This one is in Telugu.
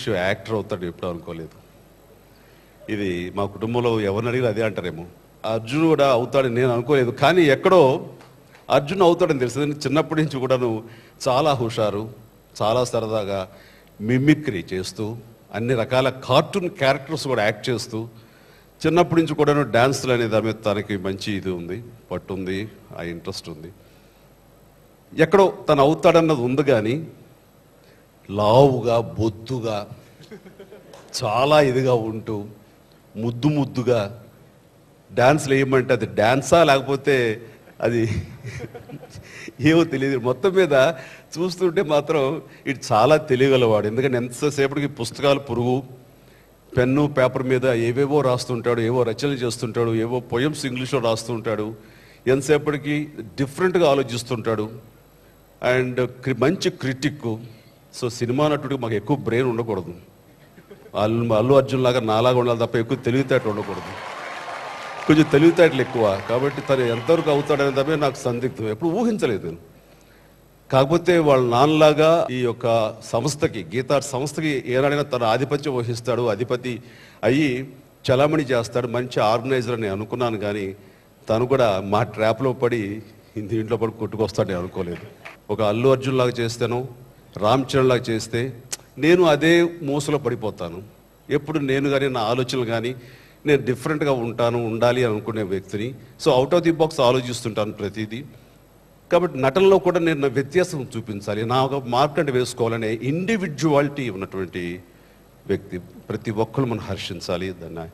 విషయం, యాక్టర్ అవుతాడు ఎప్పుడు అనుకోలేదు. ఇది మా కుటుంబంలో ఎవరిని అడిగినా అదే అంటారేమో. అర్జున్ కూడా అవుతాడని నేను అనుకోలేదు, కానీ ఎక్కడో అర్జున్ అవుతాడని తెలిసింది. చిన్నప్పటి నుంచి కూడాను చాలా హుషారు, చాలా సరదాగా మిమిక్రీ చేస్తూ అన్ని రకాల కార్టూన్ క్యారెక్టర్స్ కూడా యాక్ట్ చేస్తూ చిన్నప్పటి నుంచి కూడాను డ్యాన్సులు అనే దాని మీద తనకి మంచి ఇది ఉంది, పట్టు ఉంది, ఆ ఇంట్రెస్ట్ ఉంది. ఎక్కడో తను అవుతాడన్నది ఉంది, కానీ లావుగా బొద్దుగా చాలా ఇదిగా ఉంటూ ముద్దు ముద్దుగా డ్యాన్స్లు వేయమంటే అది డ్యాన్సా లేకపోతే అది ఏమో తెలియదు. మొత్తం మీద చూస్తుంటే మాత్రం ఇటు చాలా తెలియగలవాడు. ఎందుకంటే ఎంతసేపటికి పుస్తకాలు పురుగు, పెన్ను పేపర్ మీద ఏవేవో రాస్తుంటాడు, ఏవో రచనలు చేస్తుంటాడు, ఏవో పొయమ్స్ ఇంగ్లీష్లో రాస్తుంటాడు, ఎంతసేపటికి డిఫరెంట్గా ఆలోచిస్తుంటాడు. అండ్ మంచి క్రిటిక్. సో సినిమా నటుడికి మాకు ఎక్కువ బ్రెయిన్ ఉండకూడదు, అల్లు అర్జున్ లాగా నాలాగా ఉండాలి తప్ప ఎక్కువ తెలివితేటలు ఉండకూడదు. కొంచెం తెలివితేటలు ఎక్కువ, కాబట్టి తను ఎంతవరకు అవుతాడనే తప్పే నాకు సందిగ్ధం, ఎప్పుడు ఊహించలేదు. కాకపోతే వాళ్ళ నాన్నలాగా ఈ యొక్క సంస్థకి, గీతా సంస్థకి ఏనాడైనా తన ఆధిపత్యం వహిస్తాడు, అధిపతి అయ్యి చలామణి చేస్తాడు, మంచి ఆర్గనైజర్ అని అనుకున్నాను. కానీ తను కూడా మా ట్రాప్లో పడి దీంట్లో పడి కొట్టుకొస్తాడని అనుకోలేదు. ఒక అల్లు అర్జున్ లాగా చేస్తాను, రామ్ చరణ్ లాగా చేస్తే నేను అదే మూసలో పడిపోతాను. ఎప్పుడు నేను కానీ నా ఆలోచనలు కానీ నేను డిఫరెంట్గా ఉండాలి అని అనుకునే వ్యక్తిని. So out of the box ఆలోచిస్తుంటాను ప్రతిదీ. కాబట్టి నటనలో కూడా నేను నా వ్యత్యాసం చూపించాలి, నా ఒక మార్క్ అంటే వేసుకోవాలనే ఇండివిజువాలిటీ ఉన్నటువంటి వ్యక్తి. ప్రతి ఒక్కరు మనం హర్షించాలి దాన్ని.